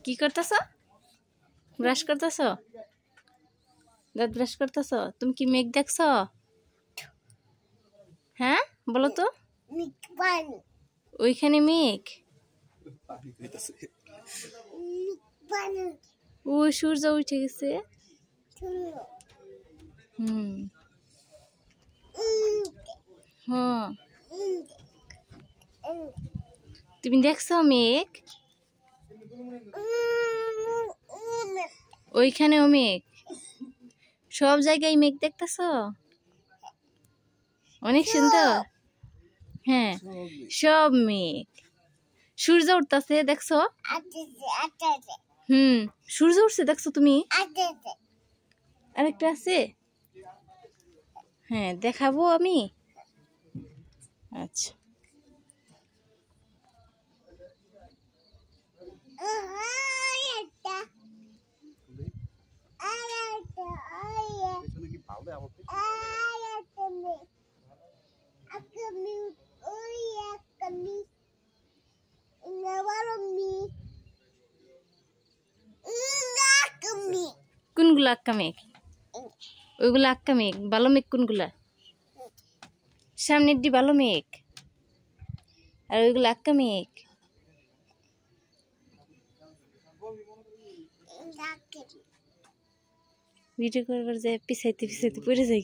কি করতেছ? ব্রাশ করতেছ? দাঁত ব্রাশ করতেছ? তুমি কি মেঘ দেখছ? হ্যাঁ বলো তো। ওইখানে মেঘ, ওই সূর্য উঠে গেছে। হ্যাঁ, তুমি দেখছো মেঘ? ওইখানেও মেঘ, সব জায়গায় মেঘ দেখতেছ? অনেক সুন্দর। হ্যাঁ, সব মেঘ। সূর্য উঠতেছে দেখছো? সূর্য উঠছে দেখছো তুমি? আরেকটা আছে, হ্যাঁ দেখাবো আমি। আচ্ছা, কোনগুলা আক্কা মেঘ? ওইগুলা আক্কা মেঘ। ভালো মেঘ কোনগুলা? সামনের দি ভালো মেঘ, আর ওইগুলো আক্কা মেঘ। ভিডিও করবার যায় পিছাইতে পিছাইতে পড়ে যাই।